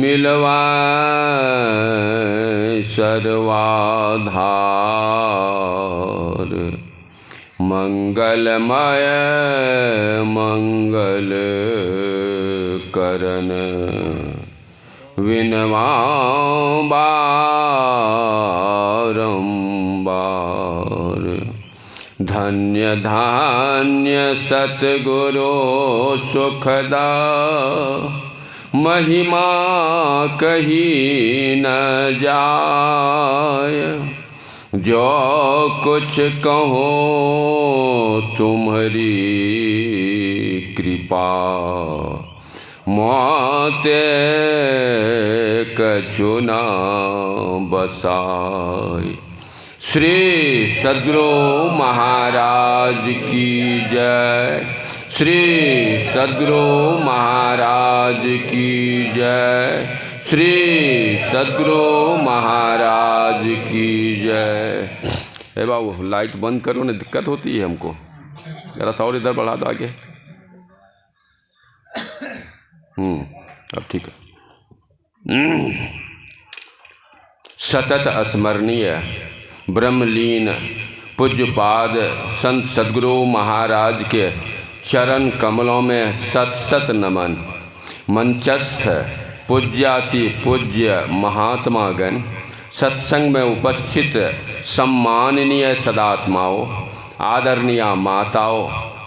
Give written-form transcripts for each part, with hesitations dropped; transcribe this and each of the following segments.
मिलवाए सर्वाधार। मंगलमय मंगल करन विनवाऊं बारंबार। धन्य धान्य सतगुरु सुखदा, महिमा कही न जाय। जो कुछ कहो तुम्हारी कृपा, मोते कछु न बसाय। श्री सद्गुरु महाराज की जय। श्री सद्गुरु महाराज की जय। श्री सद्गुरु महाराज की जय। ए बाबू लाइट बंद करो ना, दिक्कत होती है हमको। जरा सा और इधर बढ़ा दो आगे। अब ठीक है। सतत स्मरणीय ब्रह्मलीन पूज्यपाद संत सद्गुरु महाराज के चरण कमलों में सत सत नमन। मंचस्थ पूज्याति पूज्य महात्मागण, सत्संग में उपस्थित सम्माननीय सदात्माओं, आदरणीय माताओं,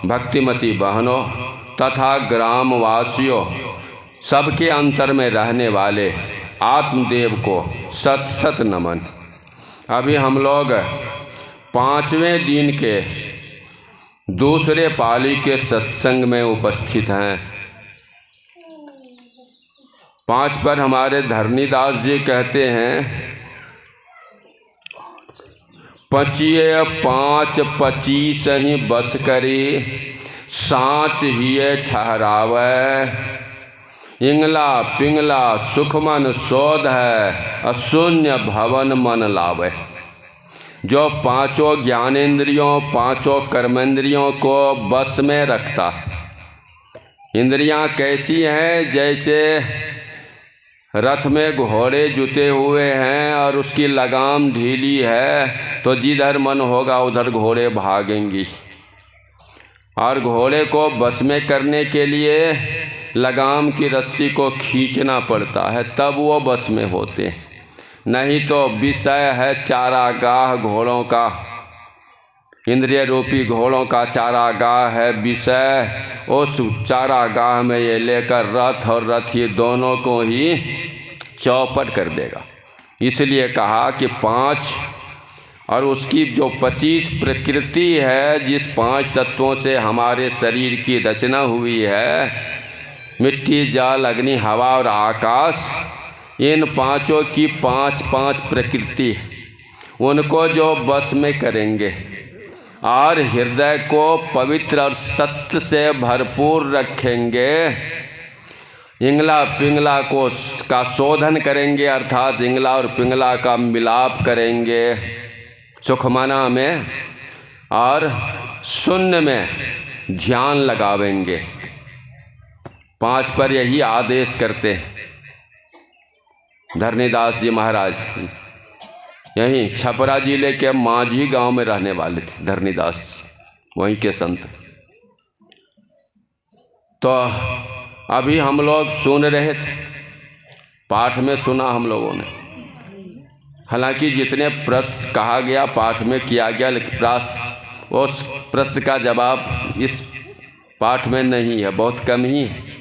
भक्तिमती बहनों तथा ग्रामवासियों, सबके अंतर में रहने वाले आत्मदेव को सत सत नमन। अभी हम लोग 5वें दिन के दूसरे पाली के सत्संग में उपस्थित हैं। 5 पर हमारे धरणीदास जी कहते हैं, पचिए 5 25 ही बस करी, साँच हिये ठहरावे। इंगला पिंगला सुखमन शोध है, अशून्य भवन मन लावे। जो 5 ज्ञानेंद्रियों 5 कर्मेंद्रियों को बस में रखता। इंद्रियां कैसी हैं? जैसे रथ में घोड़े जुते हुए हैं और उसकी लगाम ढीली है तो जिधर मन होगा उधर घोड़े भागेंगी। और घोड़े को बस में करने के लिए लगाम की रस्सी को खींचना पड़ता है, तब वो बस में होते हैं। नहीं तो विषय है चारागाह घोड़ों का, इंद्रिय रूपी घोड़ों का चारागाह है विषय। उस चारागाह में ये लेकर रथ और रथ ये दोनों को ही चौपट कर देगा। इसलिए कहा कि 5 और उसकी जो 25 प्रकृति है, जिस 5 तत्वों से हमारे शरीर की रचना हुई है, मिट्टी जल अग्नि हवा और आकाश, इन 5 की 5 प्रकृति, उनको जो बस में करेंगे और हृदय को पवित्र और सत्य से भरपूर रखेंगे, इंगला पिंगला को का शोधन करेंगे, अर्थात इंगला और पिंगला का मिलाप करेंगे सुखमना में, और शून्य में ध्यान लगावेंगे। 5 पर यही आदेश करते हैं धरणीदास जी महाराज। यहीं छपरा जिले के माझी गांव में रहने वाले थे धरणीदास जी, वहीं के संत। तो अभी हम लोग सुन रहे थे, पाठ में सुना हम लोगों ने। हालांकि जितने प्रश्न कहा गया पाठ में किया गया, लेकिन उस प्रश्न का जवाब इस पाठ में नहीं है, बहुत कम ही है।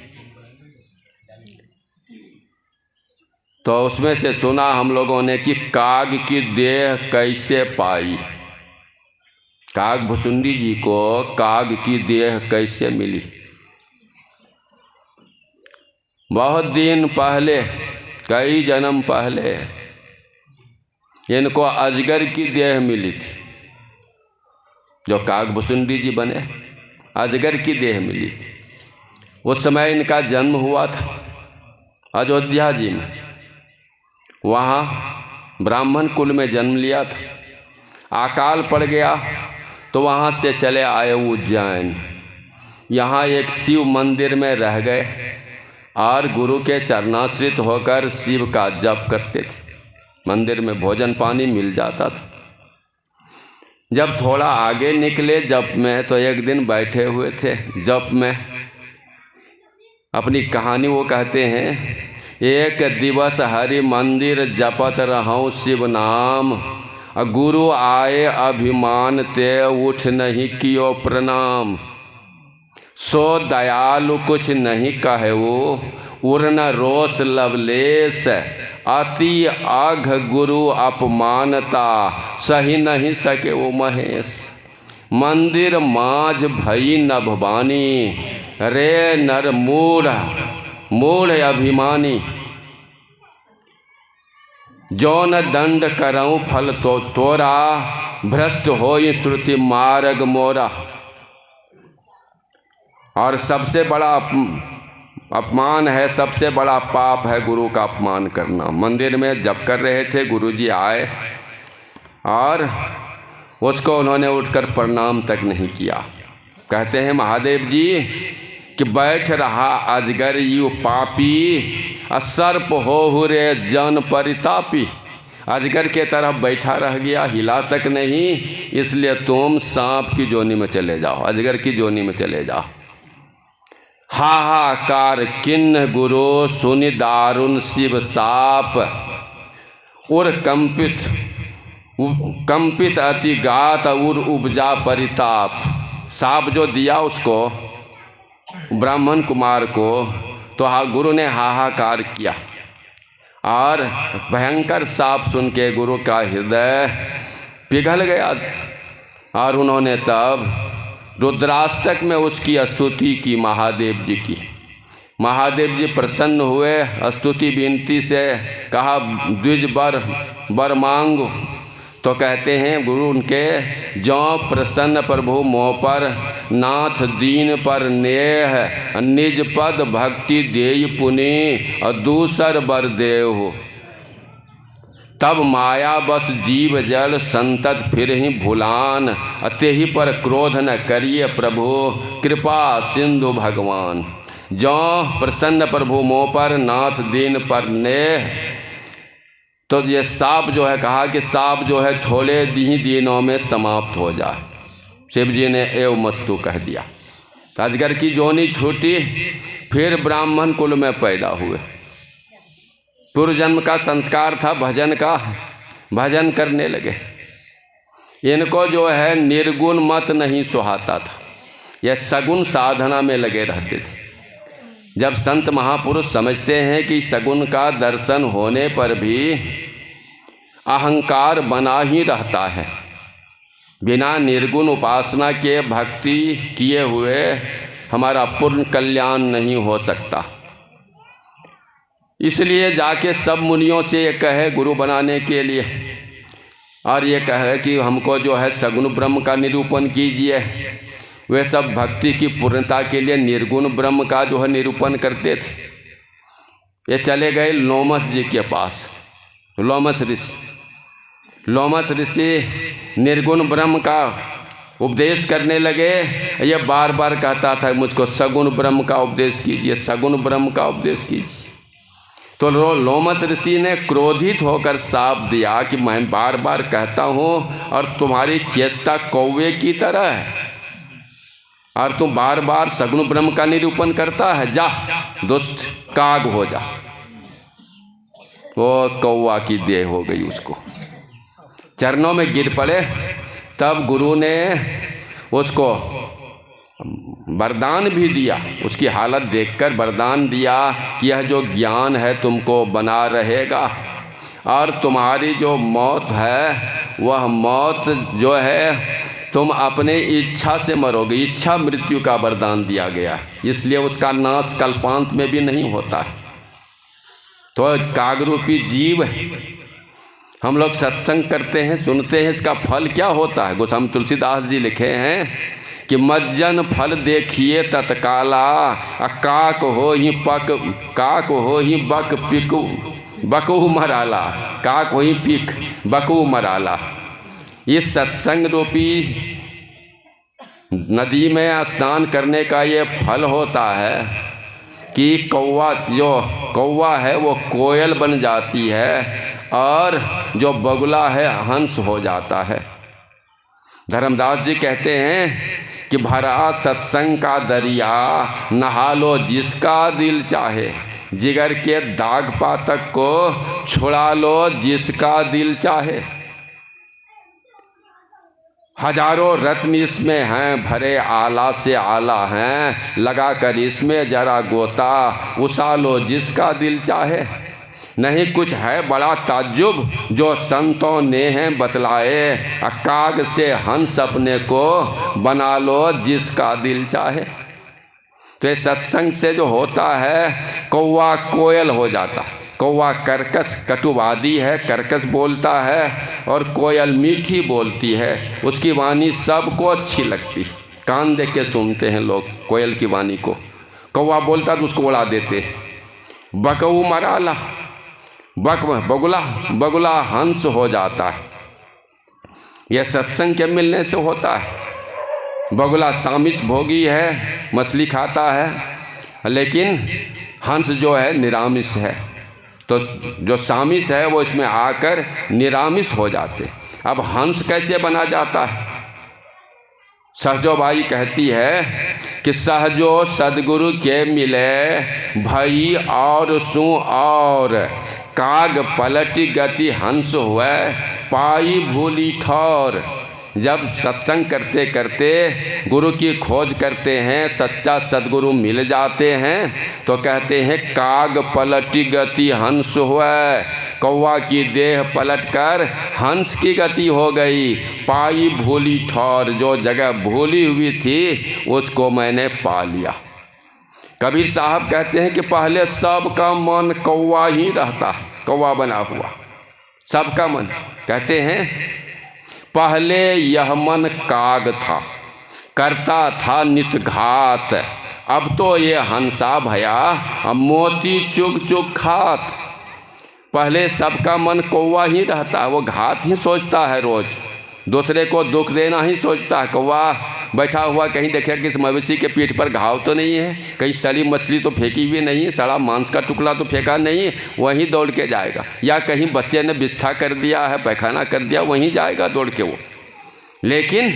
तो उसमें से सुना हम लोगों ने कि काग की देह कैसे पाई। काग भुसुंडी जी को काग की देह कैसे मिली। बहुत दिन पहले, कई जन्म पहले इनको अजगर की देह मिली थी। जो काग भुसुंडी जी बने, अजगर की देह मिली थी। उस समय इनका जन्म हुआ था अयोध्या जी में। वहाँ ब्राह्मण कुल में जन्म लिया था। अकाल पड़ गया तो वहाँ से चले आए उज्जैन। यहाँ एक शिव मंदिर में रह गए और गुरु के चरणाश्रित होकर शिव का जप करते थे। मंदिर में भोजन पानी मिल जाता था। जब थोड़ा आगे निकले जप में, तो एक दिन बैठे हुए थे जप में, अपनी कहानी वो कहते हैं, एक दिवस हरि मंदिर जपत रहूं शिव नाम, गुरु आए अभिमान ते उठ नहीं कियो प्रणाम, सो दयालु कुछ नहीं कहे वो, उर्न रोष लवलेश, अति आघ गुरु अपमानता, सही नहीं सके वो महेश, मंदिर माझ भई नभवानी, रे नर मूढ़ मूढ़ अभिमानी, जौन दंड करऊं फल तो तोरा, भ्रष्ट होई श्रुति मार्ग मोरा। और सबसे बड़ा अपमान है, सबसे बड़ा पाप है गुरु का अपमान करना। मंदिर में जप कर रहे थे, गुरुजी आए और उसको उन्होंने उठकर प्रणाम तक नहीं किया। कहते हैं महादेव जी कि बैठ रहा अजगर यू पापी, सर्प हो रे जन परितापी, अजगर के तरफ बैठा रह गया, हिला तक नहीं, इसलिए तुम सांप की जोनी में चले जाओ, अजगर की जोनी में चले जाओ। हाहाकार किन्न गुरु सुनि दारुण शिव साप, उर कंपित अति गात उर उपजा परिताप। साप जो दिया उसको, ब्राह्मण कुमार को, तो गुरु ने हाहाकार किया और भयंकर साप सुन के गुरु का हृदय पिघल गया और उन्होंने तब रुद्राष्टक में उसकी स्तुति की, महादेव जी की। महादेव जी प्रसन्न हुए, स्तुति विनती से कहा द्विज बर मांगो। तो कहते हैं गुरु उनके, जो प्रसन्न प्रभु मोह पर, नाथ दीन पर नेह, निज पद भक्ति देय पुनि, और दूसर बर देव। तब माया बस जीव जल संतत फिर ही भुलान, अते ही पर क्रोध न करिए प्रभु, कृपा सिंधु भगवान। जो प्रसन्न प्रभु मोह पर, नाथ दीन पर नेह। तो ये साप जो है, कहा कि साप जो है थोड़े ही दिनों में समाप्त हो जाए। शिव जी ने एव मस्तु कह दिया। अजगर की जोनी छूटी, फिर ब्राह्मण कुल में पैदा हुए। पूर्व जन्म का संस्कार था भजन का, भजन करने लगे। इनको जो है निर्गुण मत नहीं सुहाता था, यह सगुण साधना में लगे रहते थे। जब संत महापुरुष समझते हैं कि सगुण का दर्शन होने पर भी अहंकार बना ही रहता है, बिना निर्गुण उपासना के भक्ति किए हुए हमारा पूर्ण कल्याण नहीं हो सकता। इसलिए जाके सब मुनियों से ये कहे गुरु बनाने के लिए, और ये कहे कि हमको जो है सगुण ब्रह्म का निरूपण कीजिए। वे सब भक्ति की पूर्णता के लिए निर्गुण ब्रह्म का जो है निरूपण करते थे। ये चले गए लोमस जी के पास, लोमस ऋषि निर्गुण ब्रह्म का उपदेश करने लगे। ये बार बार कहता था मुझको सगुण ब्रह्म का उपदेश कीजिए, सगुण ब्रह्म का उपदेश कीजिए। तो लोमस ऋषि ने क्रोधित होकर शाप दिया कि मैं बार बार कहता हूँ और तुम्हारी चेष्टा कौवे की तरह है, और तुम बार बार सगुण ब्रह्म का निरूपण करता है, जा दुष्ट काग हो जा। वो कौवा की देह हो गई, उसको चरणों में गिर पड़े। तब गुरु ने उसको वरदान भी दिया, उसकी हालत देखकर वरदान दिया कि यह जो ज्ञान है तुमको बना रहेगा, और तुम्हारी जो मौत है वह मौत जो है तुम अपने इच्छा से मरोगे। इच्छा मृत्यु का वरदान दिया गया, इसलिए उसका नाश कल्पांत में भी नहीं होता है। तो कागरूपी जीव है, हम लोग सत्संग करते हैं, सुनते हैं, इसका फल क्या होता है। गोस्वामी तुलसीदास जी लिखे हैं कि मज्जन फल देखिए तत्काला, काक हो ही बक पिकु बकू मराला, काक हो ही पिक बकू मराला। इस सत्संग रूपी नदी में स्नान करने का ये फल होता है कि कौवा है वो कोयल बन जाती है और जो बगुला है हंस हो जाता है। धर्मदास जी कहते हैं कि भरा सत्संग का दरिया, नहा लो जिसका दिल चाहे, जिगर के दाग पातक को छुड़ा लो जिसका दिल चाहे। हजारों रत्न इसमें हैं भरे आला से आला हैं, लगा कर इसमें जरा गोता उछालो जिसका दिल चाहे। नहीं कुछ है बड़ा ताज्जुब जो संतों ने हैं बतलाए, काग से हंस अपने को बना लो जिसका दिल चाहे। तो ये सत्संग से जो होता है कौवा कोयल हो जाता। कौवा कर्कश कटुवादी है, कर्कश बोलता है, और कोयल मीठी बोलती है। उसकी वाणी सबको अच्छी लगती, कान दे के सुनते हैं लोग कोयल की वाणी को। कौवा बोलता तो उसको उड़ा देते। बकऊ मराला, बगुला हंस हो जाता है। यह सत्संग के मिलने से होता है। बगुला सामिस भोगी है, मछली खाता है, लेकिन हंस जो है निरामिष है। तो जो सामिस है वो इसमें आकर निरामिष हो जाते। अब हंस कैसे बना जाता है? सहजो बाई कहती है कि सहजो सदगुरु के मिले भई और सु और, काग पलटी गति हंस हुए पाई भूली ठौर। जब सत्संग करते करते गुरु की खोज करते हैं, सच्चा सदगुरु मिल जाते हैं, तो कहते हैं काग पलटी गति हंस हुए, कौवा की देह पलटकर हंस की गति हो गई। पाई भूली ठौर, जो जगह भूली हुई थी उसको मैंने पा लिया। कबीर साहब कहते हैं कि पहले सबका मन कौवा ही रहता, कौवा बना हुआ सबका मन। कहते हैं पहले यह मन काग था, करता था नित घात, अब तो ये हंसा भया अब मोती चुग चुग खात। पहले सबका मन कौवा ही रहता, वो घात ही सोचता है, रोज दूसरे को दुख देना ही सोचता है। कौवा बैठा हुआ कहीं देखा कि इस मवेशी के पीठ पर घाव तो नहीं है, कहीं सड़ी मछली तो फेंकी हुई नहीं है, सड़ा मांस का टुकड़ा तो फेंका नहीं है, वहीं दौड़ के जाएगा। या कहीं बच्चे ने बिस्ठा कर दिया है, पैखाना कर दिया, वहीं जाएगा दौड़ के वो। लेकिन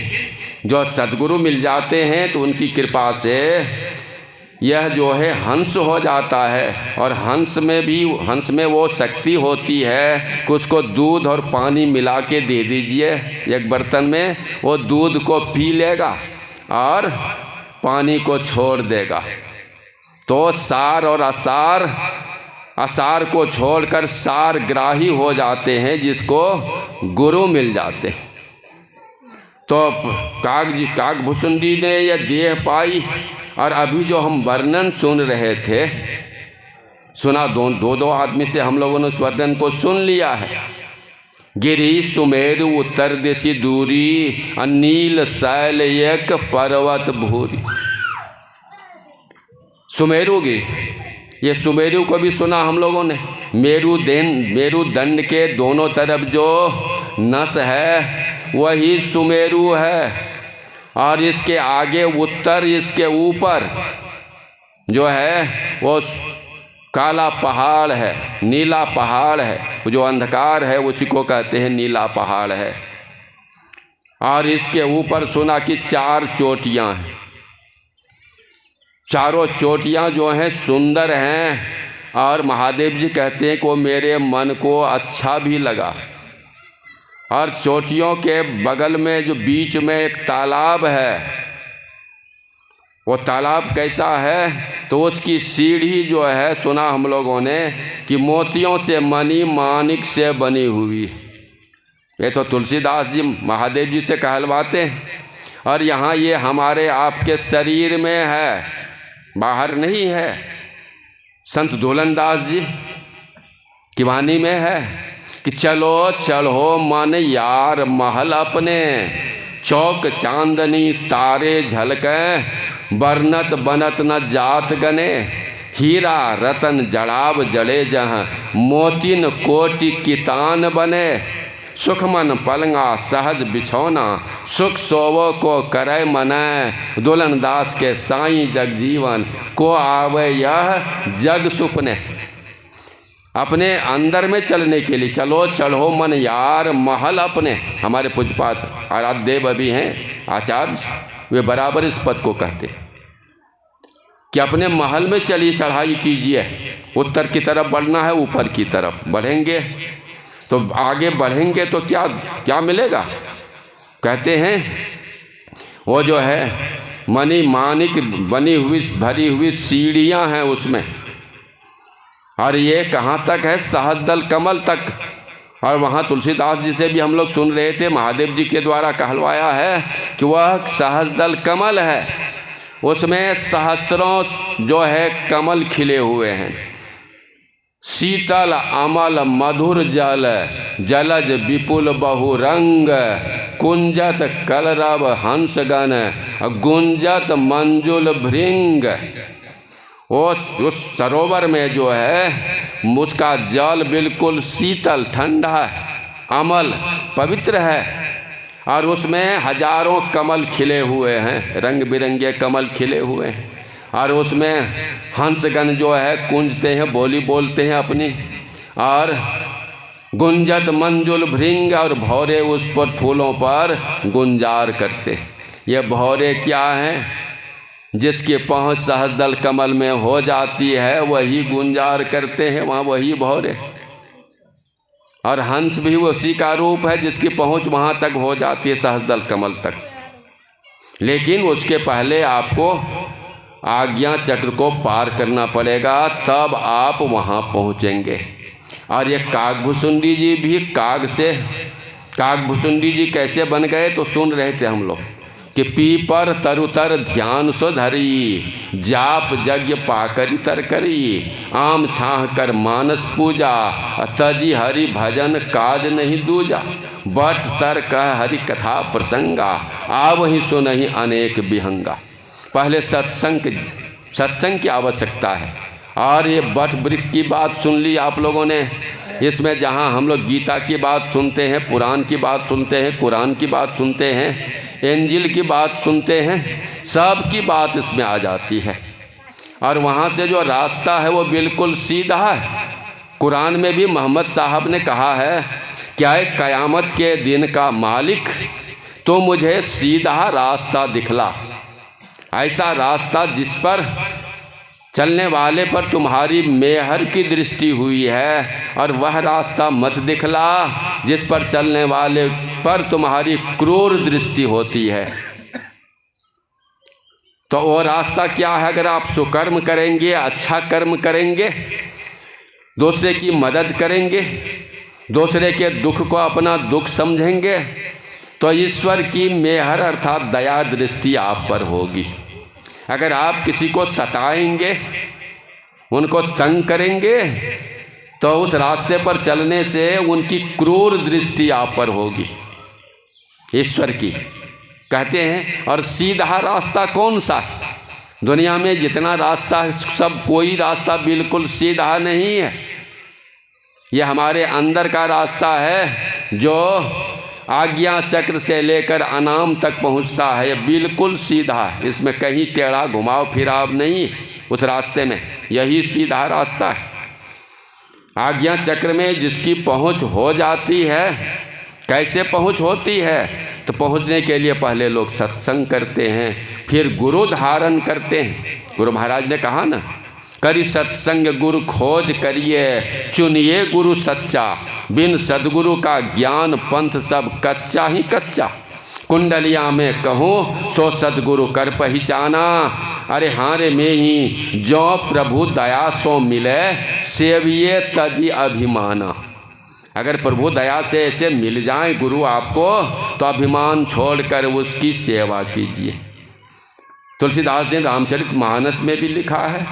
जो सद्गुरु मिल जाते हैं तो उनकी कृपा से यह जो है हंस हो जाता है। और हंस में वो शक्ति होती है कि उसको दूध और पानी मिला के दे दीजिए एक बर्तन में, वो दूध को पी लेगा और पानी को छोड़ देगा। तो सार और असार को छोड़कर सार ग्राही हो जाते हैं, जिसको गुरु मिल जाते हैं। तो काग भुसुंडी ने यह देह पाई। और अभी जो हम वर्णन सुन रहे थे, सुना दो आदमी से हम लोगों ने उस वर्णन को सुन लिया है। गिरी सुमेरु उत्तर दिशि दूरी, नील शैल एक पर्वत भूरी। सुमेरु गिरी, ये सुमेरु को भी सुना हम लोगों ने। मेरुदंड के दोनों तरफ जो नस है वही सुमेरु है। और इसके आगे उत्तर, इसके ऊपर जो है वो काला पहाड़ है, नीला पहाड़ है। जो अंधकार है उसी को कहते हैं नीला पहाड़ है। और इसके ऊपर सुना कि 4 चोटियाँ हैं। चारों चोटियाँ जो हैं सुंदर हैं। और महादेव जी कहते हैं कि वो मेरे मन को अच्छा भी लगा। और चोटियों के बगल में जो बीच में एक तालाब है, वो तालाब कैसा है? तो उसकी सीढ़ी जो है सुना हम लोगों ने कि मोतियों से मणि माणिक से बनी हुई। ये तो तुलसीदास जी महादेव जी से कहलवाते हैं। और यहाँ ये हमारे आपके शरीर में है, बाहर नहीं है। संत दुलनदास जी की वाणी में है कि चलो चलो मन यार महल अपने, चौक चांदनी तारे झलकें, बरनत बनत न जात गने, हीरा रतन जड़ाब जड़े जहाँ, मोतिन कोटि कितान बने। सुख मन पलंगा सहज बिछौना, सुख सोवो को करे मनै, दुल्हन दास के साईं जगजीवन, को आवे यह जग सुपने। अपने अंदर में चलने के लिए चलो चढ़ो मन यार महल अपने। हमारे पूज्यपात आराध्य देव अभी हैं आचार्य, वे बराबर इस पद को कहते कि अपने महल में चलिए, चढ़ाई कीजिए। उत्तर की तरफ बढ़ना है, ऊपर की तरफ बढ़ेंगे तो आगे बढ़ेंगे तो क्या क्या मिलेगा। कहते हैं वो जो है मणि माणिक बनी हुई भरी हुई सीढ़ियां हैं उसमें, और ये कहाँ तक है, सहस्रदल कमल तक। और वहाँ तुलसीदास जी से भी हम लोग सुन रहे थे, महादेव जी के द्वारा कहलवाया है कि वह सहस्रदल कमल है, उसमें सहस्त्रों जो है कमल खिले हुए हैं। शीतल अमल मधुर जल, जलज विपुल बहुरंग, कुंजत कलरव हंसगण, गुंजत मंजुल भृंग। उस सरोवर में जो है उसका जल बिल्कुल शीतल ठंडा अमल पवित्र है, और उसमें हजारों कमल खिले हुए हैं, रंग बिरंगे कमल खिले हुए हैं, और उसमें हंसगण जो है कुंजते हैं, बोली बोलते हैं अपनी, और गुंजत मंजुल भृंग, और भौरे उस पर फूलों पर गुंजार करते। ये भौरे क्या हैं, जिसकी पहुँच सहस्रदल कमल में हो जाती है वही गुंजार करते हैं, वहाँ वही भौरे। और हंस भी उसी का रूप है जिसकी पहुँच वहाँ तक हो जाती है, सहस्रदल कमल तक। लेकिन उसके पहले आपको आज्ञा चक्र को पार करना पड़ेगा, तब आप वहाँ पहुँचेंगे। और ये कागभुसुंडी जी भी कागभुसुंडी जी कैसे बन गए तो सुन रहे थे हम लोग कि पीपर तरुतर ध्यान सो धरी, जाप यज्ञ पाकरी तर करी, आम छाह कर मानस पूजा, तजी हरि भजन काज नहीं दूजा, बट तर कह हरि कथा प्रसंगा, आवहि सुनहि अनेक विहंगा। पहले सत्संग की आवश्यकता है। और ये बट वृक्ष की बात सुन ली आप लोगों ने, इसमें जहाँ हम लोग गीता की बात सुनते हैं, पुराण की बात सुनते हैं, कुरान की बात सुनते हैं, इंजिल की बात सुनते हैं, सब की बात इसमें आ जाती है। और वहाँ से जो रास्ता है वो बिल्कुल सीधा है। कुरान में भी मोहम्मद साहब ने कहा है, क्या है क़यामत के दिन का मालिक तो मुझे सीधा रास्ता दिखला, ऐसा रास्ता जिस पर चलने वाले पर तुम्हारी मेहर की दृष्टि हुई है, और वह रास्ता मत दिखला जिस पर चलने वाले पर तुम्हारी क्रूर दृष्टि होती है। तो वो रास्ता क्या है, अगर आप सुकर्म करेंगे, अच्छा कर्म करेंगे, दूसरे की मदद करेंगे, दूसरे के दुख को अपना दुख समझेंगे, तो ईश्वर की मेहर अर्थात दया दृष्टि आप पर होगी। अगर आप किसी को सताएंगे, उनको तंग करेंगे, तो उस रास्ते पर चलने से उनकी क्रूर दृष्टि आप पर होगी ईश्वर की। कहते हैं और सीधा रास्ता कौन सा? दुनिया में जितना रास्ता है सब कोई रास्ता बिल्कुल सीधा नहीं है। यह हमारे अंदर का रास्ता है जो आज्ञा चक्र से लेकर अनाम तक पहुंचता है। यह बिल्कुल सीधा है, इसमें कहीं टेढ़ा घुमाव फिराव नहीं। उस रास्ते में यही सीधा रास्ता है। आज्ञा चक्र में जिसकी पहुंच हो जाती है, कैसे पहुंच होती है? तो पहुंचने के लिए पहले लोग सत्संग करते हैं, फिर गुरु धारण करते हैं। गुरु महाराज ने कहा ना, करी सत्संग गुरु खोज करिए, चुनिए गुरु सच्चा, बिन सदगुरु का ज्ञान पंथ सब कच्चा ही कच्चा। कुंडलिया में कहूँ सो सदगुरु कर पहचाना, अरे हारे में ही जो प्रभु दया सो मिले, सेविये तजी अभिमाना। अगर प्रभु दया से ऐसे मिल जाए गुरु आपको, तो अभिमान छोड़कर उसकी सेवा कीजिए। तुलसीदास ने रामचरितमानस में भी लिखा है,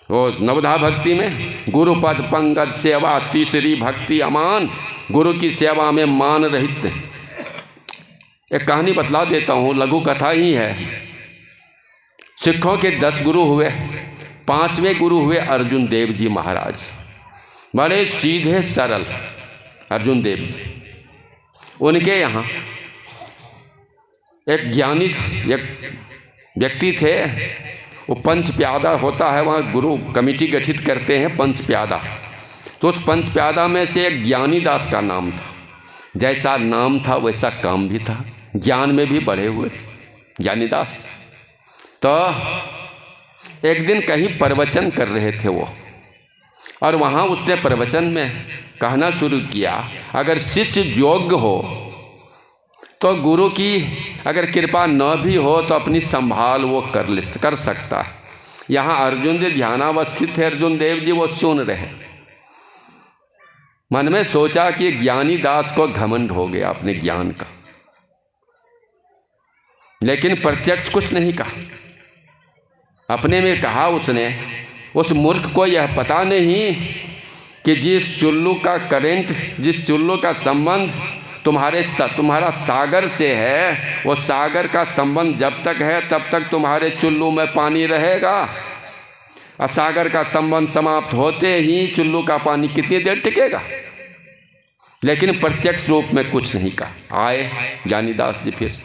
वो नवधा भक्ति में, गुरु पद पंगत सेवा तीसरी भक्ति अमान। गुरु की सेवा में मान रहित। एक कहानी बतला देता हूँ, लघु कथा ही है। सिखों के 10 गुरु हुए, 5वें गुरु हुए अर्जुन देव जी महाराज। बड़े सीधे सरल अर्जुन देव जी। उनके यहाँ एक ज्ञानी एक व्यक्ति थे, वो पंच प्यादा होता है, वहाँ गुरु कमेटी गठित करते हैं पंच प्यादा। तो उस पंच प्यादा में से एक ज्ञानी दास का नाम था। जैसा नाम था वैसा काम भी था, ज्ञान में भी बढ़े हुए थे ज्ञानी दास। तो एक दिन कहीं प्रवचन कर रहे थे वो, और वहाँ उसने प्रवचन में कहना शुरू किया, अगर शिष्य योग्य हो तो गुरु की अगर कृपा न भी हो तो अपनी संभाल वो कर सकता है। यहाँ अर्जुन जी ध्यानावस्थित थे, अर्जुन देव जी वो सुन रहे। मन में सोचा कि ज्ञानी दास को घमंड हो गया अपने ज्ञान का, लेकिन प्रत्यक्ष कुछ नहीं कहा। अपने में कहा उसने, उस मूर्ख को यह पता नहीं कि जिस चुल्लू का करंट, जिस चुल्लू का संबंध तुम्हारा सागर से है, वो सागर का संबंध जब तक है तब तक तुम्हारे चुल्लू में पानी रहेगा, और सागर का संबंध समाप्त होते ही चुल्लू का पानी कितनी देर टिकेगा। लेकिन प्रत्यक्ष रूप में कुछ नहीं कहा। आए ज्ञानीदास जी, फिर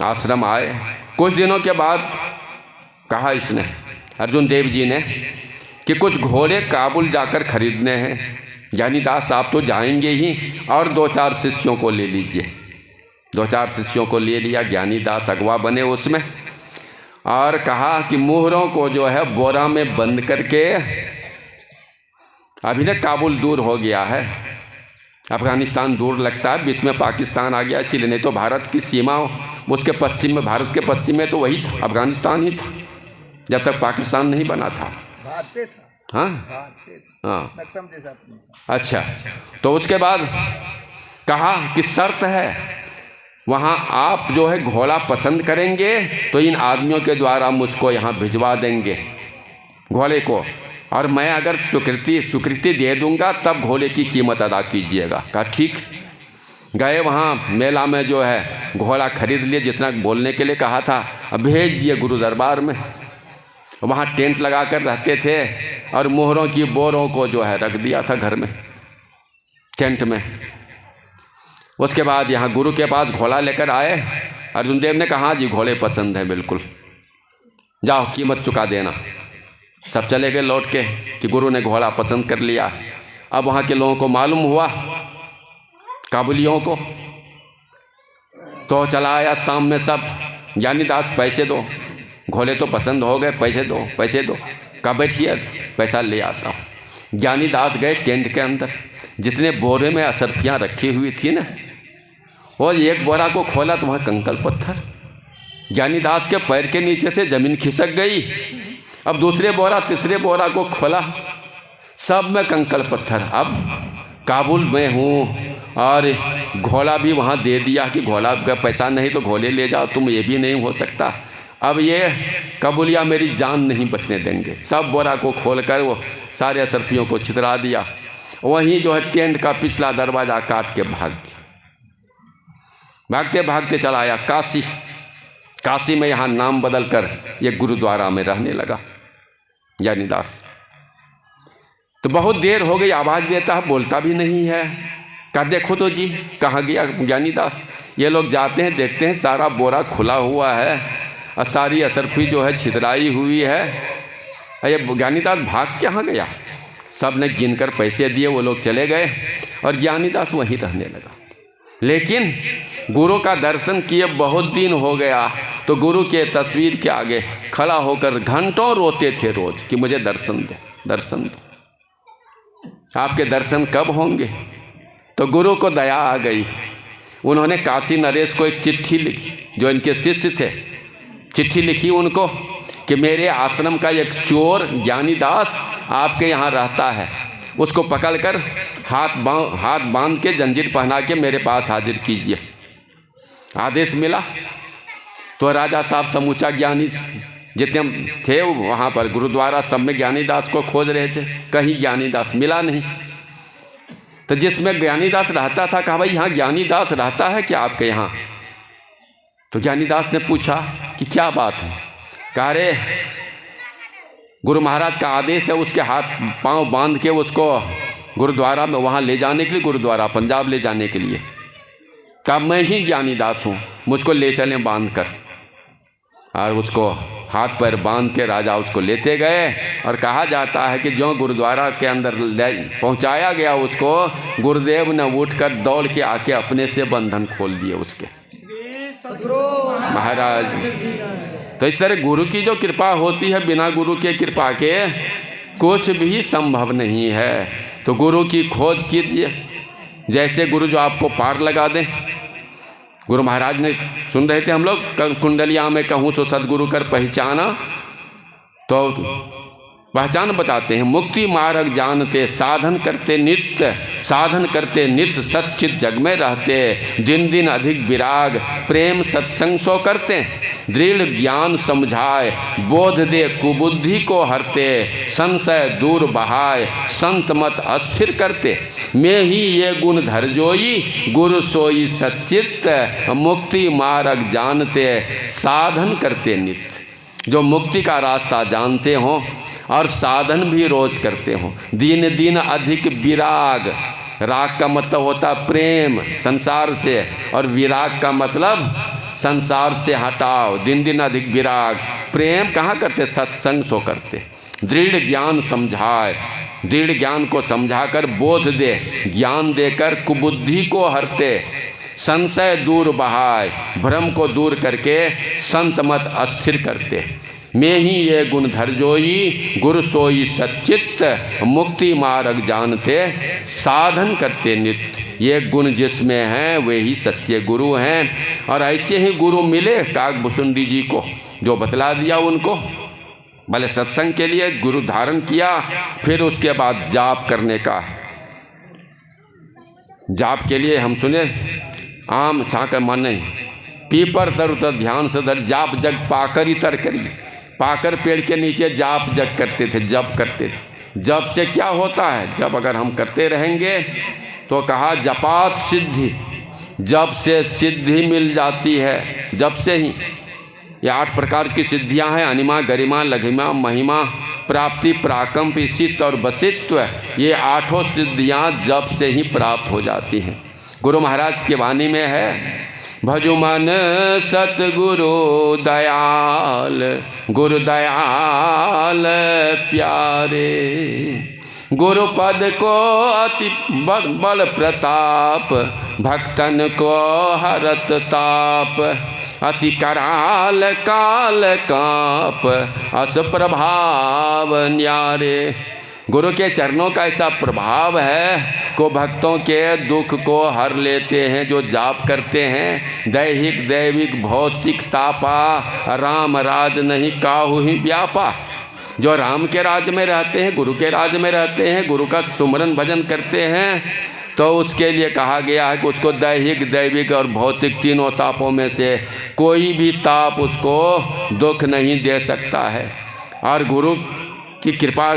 आश्रम आए। कुछ दिनों के बाद कहा इसने, अर्जुन देव जी ने, कि कुछ घोड़े काबुल जाकर खरीदने हैं। ज्ञानीदास आप तो जाएंगे ही, और 2-4 शिष्यों को ले लीजिए। 2-4 शिष्यों को ले लिया, ज्ञानीदास अगवा बने उसमें, और कहा कि मोहरों को जो है बोरा में बंद करके, अभी ना काबुल दूर हो गया है, अफ़गानिस्तान दूर लगता है, बीच में पाकिस्तान आ गया, इसलिए नहीं तो भारत की सीमा उसके पश्चिम में, भारत के पश्चिम में तो वही था, अफ़गानिस्तान ही था जब तक पाकिस्तान नहीं बना था। हाँ हाँ, अच्छा। तो उसके बाद कहा कि शर्त है, वहाँ आप जो है घोड़ा पसंद करेंगे तो इन आदमियों के द्वारा मुझको यहाँ भिजवा देंगे घोड़े को, और मैं अगर स्वीकृति दे दूंगा तब घोड़े की कीमत अदा कीजिएगा। कहा ठीक। गए वहाँ मेला में जो है घोड़ा खरीद लिए, जितना बोलने के लिए कहा था, अब भेज दिए गुरु दरबार में। वहाँ टेंट लगा कर रहते थे, और मोहरों की बोरों को जो है रख दिया था घर में, टेंट में। उसके बाद यहाँ गुरु के पास घोड़ा लेकर आए। अर्जुन देव ने कहा जी घोड़े पसंद है, बिल्कुल, जाओ कीमत चुका देना। सब चले गए लौट के कि गुरु ने घोड़ा पसंद कर लिया। अब वहाँ के लोगों को मालूम हुआ, काबुलियों को, तो चला आया शाम में सब, ज्ञानीदास पैसे दो, घोड़े तो पसंद हो गए, पैसे दो पैसे दो। कहा बैठिए पैसा ले आता हूँ। ज्ञानीदास गए टेंट के अंदर, जितने बोरे में असरफियाँ रखी हुई थी ना, और एक बोरा को खोला तो वहाँ कंकल पत्थर। ज्ञानीदास के पैर के नीचे से ज़मीन खिसक गई। अब दूसरे बोरा तीसरे बोरा को खोला, सब में कंकल पत्थर। अब काबुल में हूँ, और घोड़ा भी वहाँ दे दिया कि घोड़ा का पैसा नहीं तो घोड़े ले जाओ तुम, ये भी नहीं हो सकता। अब ये कबूलिया मेरी जान नहीं बचने देंगे। सब बोरा को खोलकर वो सारे असरफियों को छितरा दिया। वहीं जो है टेंट का पिछला दरवाज़ा काट के भाग गया। भागते भागते चला आया काशी। काशी में यहाँ नाम बदल कर ये गुरुद्वारा में रहने लगा ज्ञानीदास। तो बहुत देर हो गई, आवाज़ देता है, बोलता भी नहीं है। कहा देखो तो जी कहाँ गया ज्ञानीदास। ये लोग जाते हैं, देखते हैं सारा बोरा खुला हुआ है और सारी असरफी जो है छितराई हुई है। ये ज्ञानीदास भाग कहाँ गया। सब ने गिन कर पैसे दिए, वो लोग चले गए और ज्ञानीदास वहीं रहने लगा। लेकिन गुरु का दर्शन किए बहुत दिन हो गया, तो गुरु के तस्वीर के आगे खड़ा होकर घंटों रोते थे रोज कि मुझे दर्शन दो, दर्शन दो, आपके दर्शन कब होंगे। तो गुरु को दया आ गई। उन्होंने काशी नरेश को एक चिट्ठी लिखी, जो इनके शिष्य थे। चिट्ठी लिखी उनको कि मेरे आश्रम का एक चोर ज्ञानीदास आपके यहाँ रहता है, उसको पकड़कर हाथ बांध के जंजीर पहना के मेरे पास हाजिर कीजिए। आदेश मिला तो राजा साहब समूचा ज्ञानी जितने थे वहाँ पर गुरुद्वारा सब में ज्ञानीदास को खोज रहे थे, कहीं ज्ञानीदास मिला नहीं। तो जिसमें ज्ञानीदास रहता था कहा भाई यहाँ ज्ञानीदास रहता है क्या आपके यहाँ। तो ज्ञानीदास ने पूछा कि क्या बात है। कहा रे गुरु महाराज का आदेश है उसके हाथ पांव बांध के उसको गुरुद्वारा में वहाँ ले जाने के लिए, गुरुद्वारा पंजाब ले जाने के लिए। कहा मैं ही ज्ञानी दास हूँ, मुझको ले चलें बांध कर। और उसको हाथ पैर बांध के राजा उसको लेते गए। और कहा जाता है कि जो गुरुद्वारा के अंदर पहुंचाया गया उसको, गुरुदेव ने उठकर दौड़ के आके अपने से बंधन खोल दिए उसके महाराज। तो इस तरह गुरु की जो कृपा होती है, बिना गुरु के कृपा के कुछ भी संभव नहीं है। तो गुरु की खोज कीजिए, जैसे गुरु जो आपको पार लगा दें। गुरु महाराज ने सुन रहे थे हम लोग, कुंडलिया में कहूँ सो सदगुरु कर पहचाना, तो पहचान बताते हैं। मुक्ति मार्ग जानते साधन करते नित्य, साधन करते नित्य सच्चित जग में रहते, दिन दिन अधिक विराग प्रेम सत्संग सो करते, दृढ़ ज्ञान समझाए बोध दे कुबुद्धि को हरते, संशय दूर बहाए संत मत अस्थिर करते, में ही ये गुण धर जोई गुरु सोई सच्चित, मुक्ति मार्ग जानते साधन करते नित्य। जो मुक्ति का रास्ता जानते हों और साधन भी रोज करते हों, दिन दिन अधिक विराग, राग का मतलब होता प्रेम संसार से, और विराग का मतलब संसार से हटाओ। दिन दिन अधिक विराग प्रेम कहाँ करते, सत्संग सो करते, दृढ़ ज्ञान समझाए, दृढ़ ज्ञान को समझाकर बोध दे, ज्ञान देकर कुबुद्धि को हरते, संशय दूर बहाए भ्रम को दूर करके संत मत अस्थिर करते, में ही ये गुण धर जोई गुरु सोई सच्चित, मुक्ति मार्ग जानते साधन करते नित्य। ये गुण जिसमें हैं वे ही सच्चे गुरु हैं। और ऐसे ही गुरु मिले काकभूषुंडी जी को, जो बतला दिया उनको, भले सत्संग के लिए गुरु धारण किया। फिर उसके बाद जाप करने का, जाप के लिए हम सुने आम छाकर मन नहीं, पीपर तर उतर ध्यान से धर, जाप जग पाकर ही तर करी। पाकर पेड़ के नीचे जाप जग करते थे, जप करते थे। जप से क्या होता है, जब अगर हम करते रहेंगे तो कहा जपात सिद्धि, जप से सिद्धि मिल जाती है। जप से ही ये 8 प्रकार की सिद्धियां हैं, अनिमा गरिमा लघिमा महिमा प्राप्ति प्राकंप सिद्ध और बसित्व। ये 8 सिद्धियां जप से ही प्राप्त हो जाती हैं। गुरु महाराज की वाणी में है, भजु मन सतगुरु दयाल, गुरु दयाल प्यारे, गुरु पद को अति बल प्रताप, भक्तन को हरत ताप, अति कराल काल काप, अस प्रभाव न्यारे। गुरु के चरणों का ऐसा प्रभाव है को भक्तों के दुख को हर लेते हैं। जो जाप करते हैं, दैहिक दैविक भौतिक तापा, राम राज नहीं काहू ही व्यापा। जो राम के राज में रहते हैं, गुरु के राज में रहते हैं, गुरु का सुमरन भजन करते हैं, तो उसके लिए कहा गया है कि उसको दैहिक दैविक और भौतिक तीनों तापों में से कोई भी ताप उसको दुख नहीं दे सकता है। और गुरु की कृपा,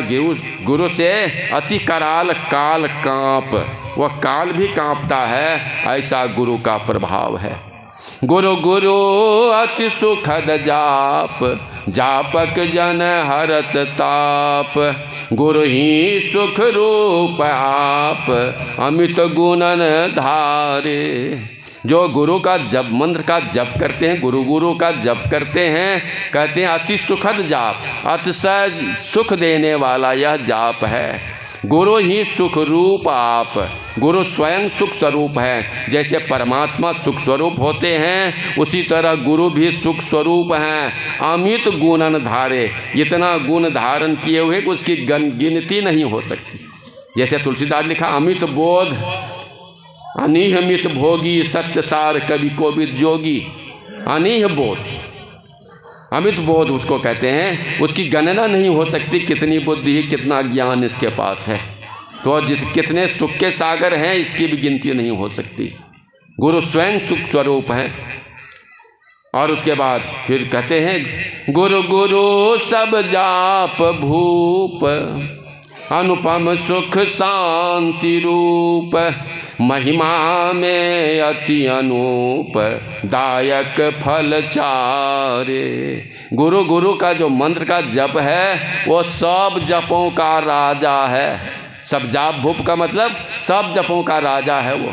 गुरु से अति कराल काल कांप, वह काल भी कांपता है, ऐसा गुरु का प्रभाव है। गुरु गुरु अति सुखद जाप, जापक जन हरत ताप, गुरु ही सुख रूप आप, अमित गुणन धारे। जो गुरु का जप, मंत्र का जप करते हैं, गुरु का जप करते हैं, कहते हैं अति सुखद जाप, अतिशय सुख देने वाला यह जाप है। गुरु ही सुख रूप आप, गुरु स्वयं सुख स्वरूप है। जैसे परमात्मा सुख स्वरूप होते हैं, उसी तरह गुरु भी सुख स्वरूप हैं। अमित गुणन धारे, इतना गुण धारण किए हुए कि उसकी गिनती नहीं हो सकती। जैसे तुलसीदास लिखा, अमित बोध अनिहमित भोगी, सत्यसार कवि कोविद जोगी। अनिह बोध, अमित बोध उसको कहते हैं, उसकी गणना नहीं हो सकती कितनी बुद्धि, कितना ज्ञान इसके पास है। तो कितने सुख के सागर हैं, इसकी भी गिनती नहीं हो सकती। गुरु स्वयं सुख स्वरूप हैं। और उसके बाद फिर कहते हैं, गुरु गुरु सब जाप भूप, अनुपम सुख शांति रूप, महिमा में अति अनूप, दायक फल चारे। गुरु गुरु का जो मंत्र का जप है वो सब जपों का राजा है। सब जाप भूप का मतलब सब जपों का राजा है वो।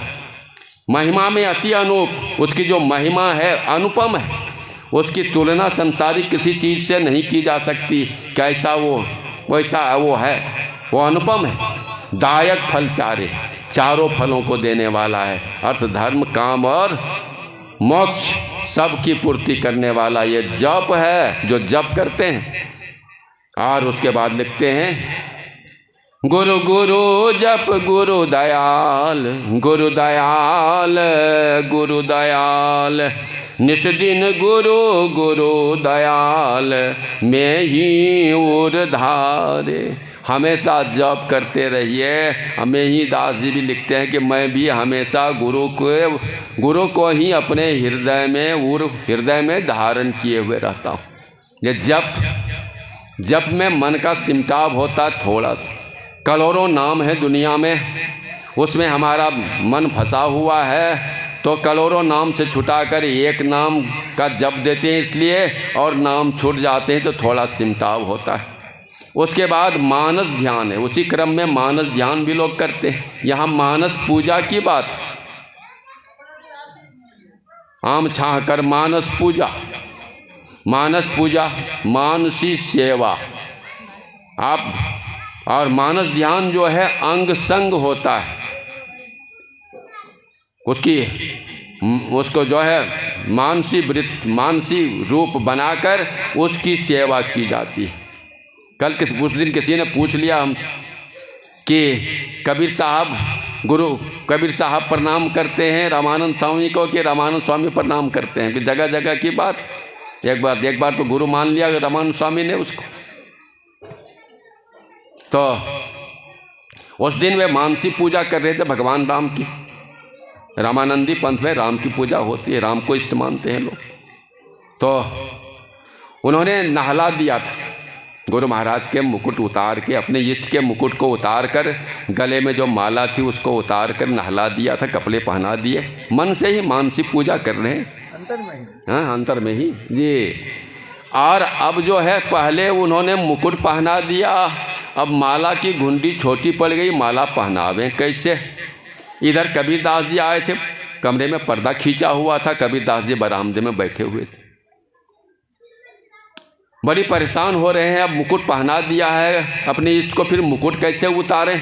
महिमा में अति अनूप, उसकी जो महिमा है अनुपम है, उसकी तुलना संसारिक किसी चीज़ से नहीं की जा सकती। कैसा वो वैसा वो है, वो अनुपम है। दायक फल चारे, चारों फलों को देने वाला है। अर्थ धर्म काम और मोक्ष सबकी पूर्ति करने वाला ये जप है जो जप करते हैं। और उसके बाद लिखते हैं गुरु गुरु जप गुरु दयाल, गुरु दयाल गुरु दयाल, निस दिन गुरु गुरु दयाल, मैं ही उर्धारे। हमेशा जप करते रहिए। हमें ही दास जी भी लिखते हैं कि मैं भी हमेशा गुरु को ही अपने हृदय में धारण किए हुए रहता हूँ। ये जप में मन का सिमटाव होता थोड़ा सा। करोड़ों नाम है दुनिया में, उसमें हमारा मन फंसा हुआ है, तो करोड़ों नाम से छुटाकर एक नाम का जप देते हैं इसलिए, और नाम छूट जाते हैं तो थोड़ा सिमटाव होता है। उसके बाद मानस ध्यान है, उसी क्रम में मानस ध्यान भी लोग करते हैं। यहाँ मानस पूजा की बात, आम छाह कर मानस पूजा, मानसी सेवा आप। और मानस ध्यान जो है अंग संग होता है, उसको जो है मानसी रूप बनाकर उसकी सेवा की जाती है। उस दिन किसी ने पूछ लिया हम कि गुरु कबीर साहब प्रणाम करते हैं रामानंद स्वामी को कि रामानंद स्वामी प्रणाम करते हैं? कि जगह जगह की बात। एक बार तो गुरु मान लिया रामानंद स्वामी ने उसको। तो उस दिन वे मानसी पूजा कर रहे थे भगवान राम की। रामानंदी पंथ में राम की पूजा होती है, राम को इष्ट मानते हैं लोग। तो उन्होंने नहला दिया था गुरु महाराज के मुकुट उतार के, अपने इष्ट के मुकुट को उतार कर, गले में जो माला थी उसको उतार कर नहला दिया था, कपड़े पहना दिए। मन से ही मानसी पूजा कर रहे हैं, अंतर में ही। हाँ, अंतर में ही जी। और अब जो है पहले उन्होंने मुकुट पहना दिया, अब माला की घुंडी छोटी पड़ गई, माला पहनावे कैसे? इधर कबीरदास जी आए थे, कमरे में पर्दा खींचा हुआ था, कबीरदास जी बरामदे में बैठे हुए थे, बड़ी परेशान हो रहे हैं। अब मुकुट पहना दिया है अपने इष्ट को, फिर मुकुट कैसे उतारें?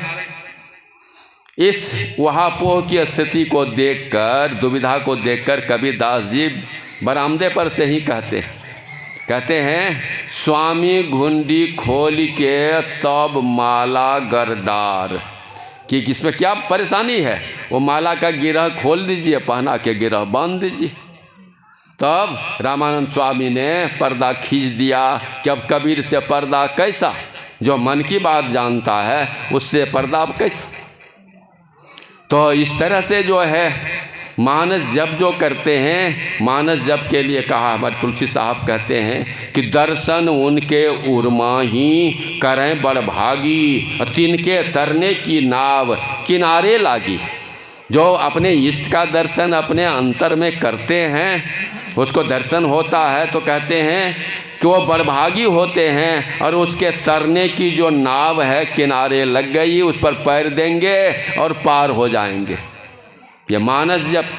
इस वहापोह की स्थिति को देखकर, दुविधा को देखकर कबीरदास जी बरामदे पर से ही कहते हैं स्वामी घुंडी खोल के तब माला गरडार, कि किसमें क्या परेशानी है? वो माला का गिरह खोल दीजिए, पहना के गिरह बांध दीजिए। तब रामानंद स्वामी ने पर्दा खींच दिया कि अब कबीर से पर्दा कैसा? जो मन की बात जानता है उससे पर्दा अब कैसा? तो इस तरह से जो है मानस जप जो करते हैं, मानस जप के लिए कहा हमारे तुलसी साहब कहते हैं कि दर्शन उनके उर्मा ही करें बड़भागी, तिनके तरने की नाव किनारे लागी। जो अपने इष्ट का दर्शन अपने अंतर में करते हैं, उसको दर्शन होता है तो कहते हैं कि वो बड़भागी होते हैं, और उसके तरने की जो नाव है किनारे लग गई, उस पर पैर देंगे और पार हो जाएंगे। ये मानस जप,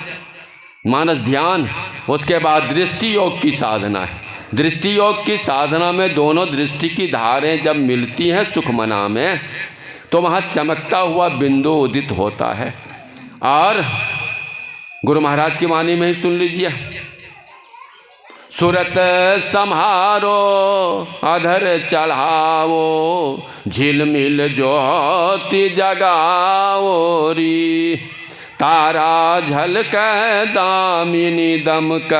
मानस ध्यान। उसके बाद दृष्टि योग की साधना है। दृष्टि योग की साधना में दोनों दृष्टि की धारें जब मिलती हैं सुखमना में, तो वहाँ चमकता हुआ बिंदु उदित होता है। और गुरु महाराज की वाणी में ही सुन लीजिए, सूरत संहारो अधर चढ़ावो, झिलमिल ज्योति जगाओ री, तारा झलक दामिनी दमक,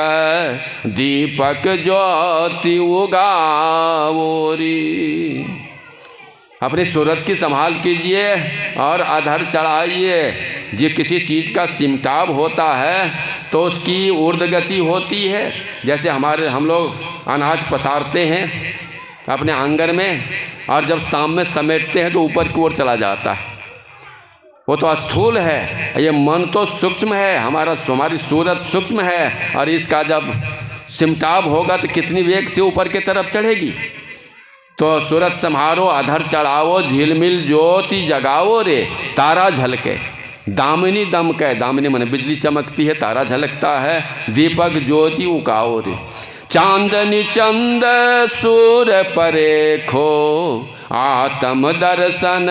दीपक ज्योति उगाओ री। अपनी सूरत की संभाल कीजिए और अधर चढ़ाइए। जो किसी चीज़ का सिमटाव होता है तो उसकी ऊर्ध्व गति होती है। जैसे हम लोग अनाज पसारते हैं अपने आंगन में, और जब शाम में समेटते हैं तो ऊपर की ओर चला जाता है। वो तो स्थूल है, ये मन तो सूक्ष्म है, हमारी सूरत सूक्ष्म है, और इसका जब सिमटाव होगा तो कितनी वेग से ऊपर की तरफ चढ़ेगी। तो सूरत संहारो अधर चढ़ावो, झिलमिल ज्योति जगावो रे, तारा झलके दामिनी दमके, दामिनी मन बिजली चमकती है, तारा झलकता है, दीपक ज्योति उकाओ रे, चांदनी चंद सूर परेखो, आत्म दर्शन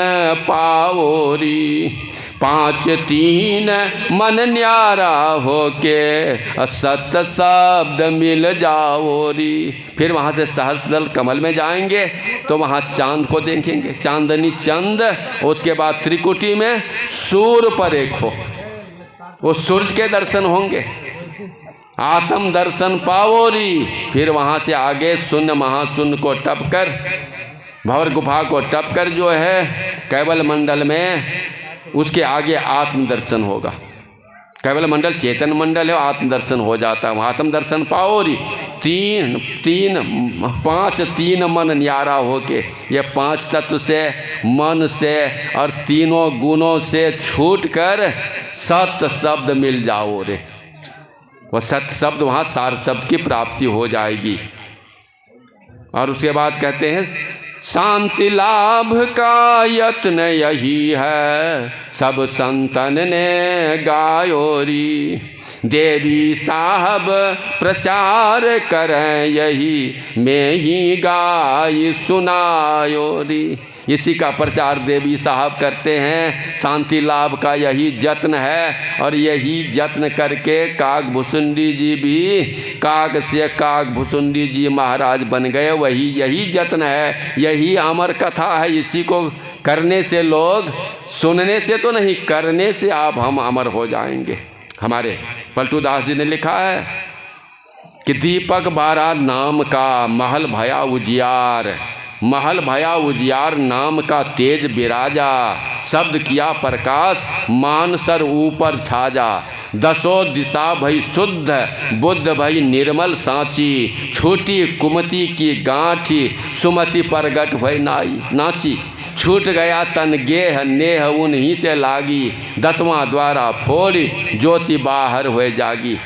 पाओरी, 5 3 मन न्यारा होके, सत शब्द मिल जाओरी। फिर वहाँ से सहस्त्रदल कमल में जाएंगे तो वहाँ चांद को देखेंगे, चांदनी चंद, उसके बाद त्रिकुटी में सूर परेखो, वो सूरज के दर्शन होंगे, आत्म दर्शन पाओरी। फिर वहाँ से आगे शून्य महाशून्य को टपकर, भंवर गुफा को टपकर जो है कैवल मंडल में, उसके आगे आत्म दर्शन होगा। कैवल मंडल चेतन मंडल है, आत्म दर्शन हो जाता है, आत्म दर्शन पाओरी। 5 3 मन न्यारा होके, ये 5 तत्व से, मन से और तीनों गुणों से छूट कर सत शब्द मिल जाओ रे। वह सत शब्द, वहाँ सार शब्द की प्राप्ति हो जाएगी। और उसके बाद कहते हैं शांति लाभ का यत्न यही है, सब संतन ने गायोरी, देवी साहब प्रचार करें यही, मैं ही गाय सुनायोरी। इसी का प्रचार देवी साहब करते हैं। शांति लाभ का यही जत्न है, और यही जत्न करके काग भुसुंडी जी भी, काग से काग भुसुंडी जी महाराज बन गए। वही यही जत्न है, यही अमर कथा है। इसी को करने से, लोग सुनने से तो नहीं, करने से आप हम अमर हो जाएंगे। हमारे पलटू दास जी ने लिखा है कि दीपक 12 नाम का महल भया उजियार, महल भया उजियार नाम का तेज बिराजा, शब्द किया प्रकाश मानसर ऊपर छाजा, 10 दिशा भई शुद्ध बुद्ध भई निर्मल सांची, छूटी कुमति की गांठी सुमति प्रगट भई नाची, छूट गया तन गेह नेह उन्हीं से लागी, 10वां द्वारा फोड़ी ज्योति बाहर हुए जागी।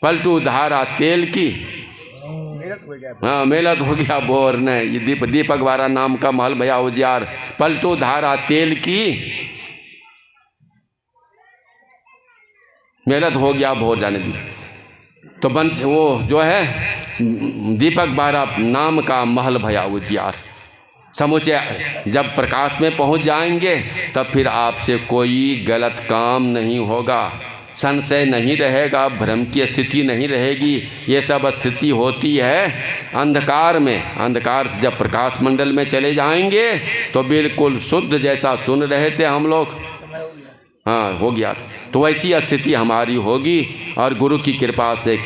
पलटू धारा तेल की, हाँ मेलत हो गया बोर ने, ये दीपक 12 नाम का महल भया उजियार, पलटू धारा तेल की, मेहनत हो गया भोर जाने दी। तो बंस वो जो है दीपक 12 नाम का महल भया उजियार, समूचे जब प्रकाश में पहुंच जाएंगे तब फिर आपसे कोई गलत काम नहीं होगा, संशय नहीं रहेगा, भ्रम की स्थिति नहीं रहेगी। ये सब स्थिति होती है अंधकार में। अंधकार से जब प्रकाश मंडल में चले जाएंगे तो बिल्कुल शुद्ध, जैसा सुन रहे थे हम लोग, हाँ हो गया, तो वैसी स्थिति हमारी होगी। और गुरु की कृपा से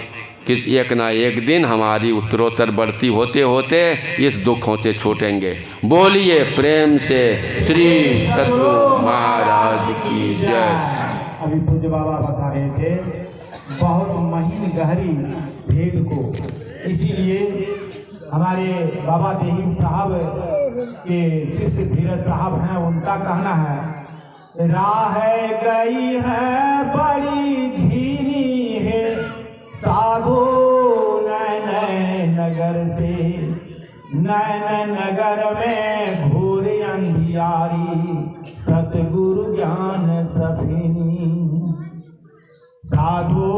किस एक ना एक दिन हमारी उत्तरोत्तर बढ़ती होते होते इस दुखों से छूटेंगे। बोलिए प्रेम से श्री सद्गुरु महाराज की जय। अभी पूज्य बाबा बता रहे थे बहुत महीन गहरी भेद को, इसीलिए हमारे बाबा देहीम साहब के शिष्य धीरज साहब हैं, उनका कहना है राह गई है बड़ी धीमी है, साधु नैन नगर से, नैन नगर में घोर अंधियारी, सतगुरु ज्ञान सभिनी साधु